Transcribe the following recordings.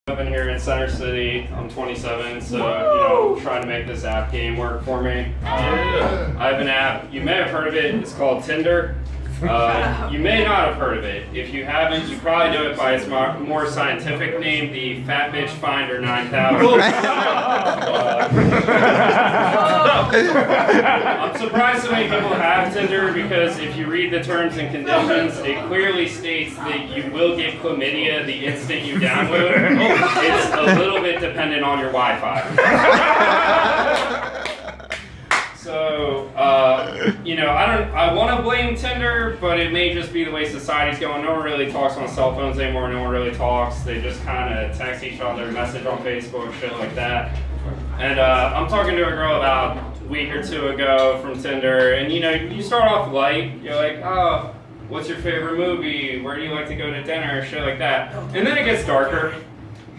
Living here in Center City. I'm 27, so you know, I'm trying to make this app game work for me. I have an app. You may have heard of it. It's called Tinder. You may not have heard of it. If you haven't, you probably know it by its more scientific name, the Fat Bitch Finder 9000. I'm surprised so many people have Tinder because if you read the terms and conditions, it clearly states that you will get chlamydia the instant you download. It's a little bit dependent on your Wi-Fi. So, you know, I want to blame Tinder, but it may just be the way society's going. No one really talks on cell phones anymore. No one really talks. They just kind of text each other, message on Facebook, shit like that. And I'm talking to a girl about a week or two ago from Tinder, and you know, you start off light. You're like, oh, what's your favorite movie? Where do you like to go to dinner? Shit like that. And then it gets darker.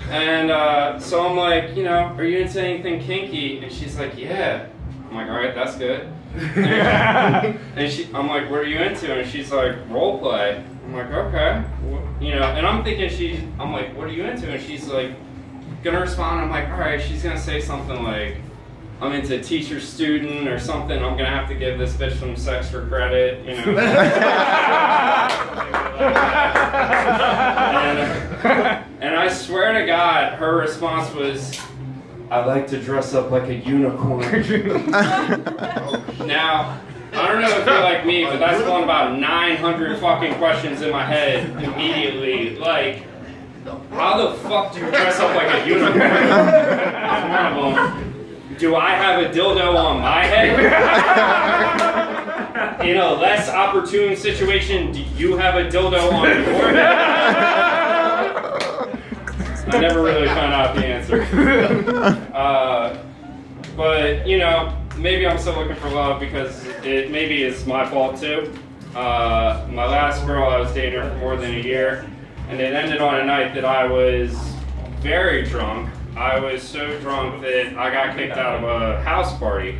And so I'm like, you know, are you into anything kinky? And she's like, yeah. I'm like, all right, that's good. And I'm like, what are you into? And she's like, role play. I'm like, okay. You know, and I'm thinking I'm like, what are you into? And she's like, gonna respond. I'm like, all right, she's gonna say something like, I'm into teacher student or something. I'm gonna have to give this bitch some sex for credit, you know. And I swear to God, her response was, I like to dress up like a unicorn. Now, I don't know if you're like me, but that's going about 900 fucking questions in my head immediately. Like, how the fuck do you dress up like a unicorn? One of them. Do I have a dildo on my head? In a less opportune situation, do you have a dildo on your head? I never really found out the answer. But, you know, maybe I'm still looking for love because maybe it's my fault too. My last girl, I was dating her for more than a year, and it ended on a night that I was very drunk. I was so drunk that I got kicked out of a house party,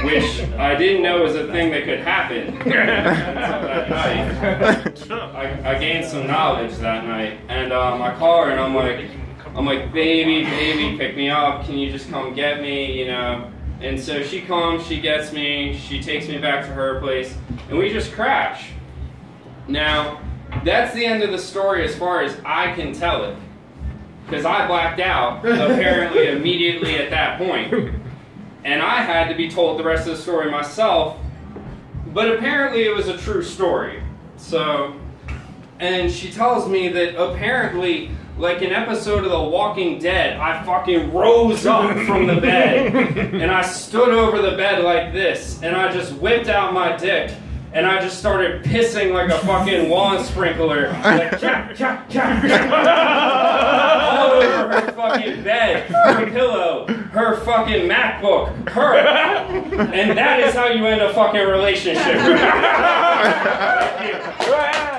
which I didn't know was a thing that could happen. Until that night, I gained some knowledge that night, and I call her and I'm like, baby, pick me up. Can you just come get me, you know? And so she comes, she gets me, she takes me back to her place, and we just crash. Now, that's the end of the story as far as I can tell it, because I blacked out apparently immediately at that point. And I had to be told the rest of the story myself, but apparently it was a true story. So, and she tells me that apparently, like an episode of The Walking Dead, I fucking rose up from the bed, and I stood over the bed like this, and I just whipped out my dick, and I just started pissing like a fucking lawn sprinkler, like all over her fucking bed, her pillow, her fucking MacBook, her. And that is how you end a fucking relationship. Thank you.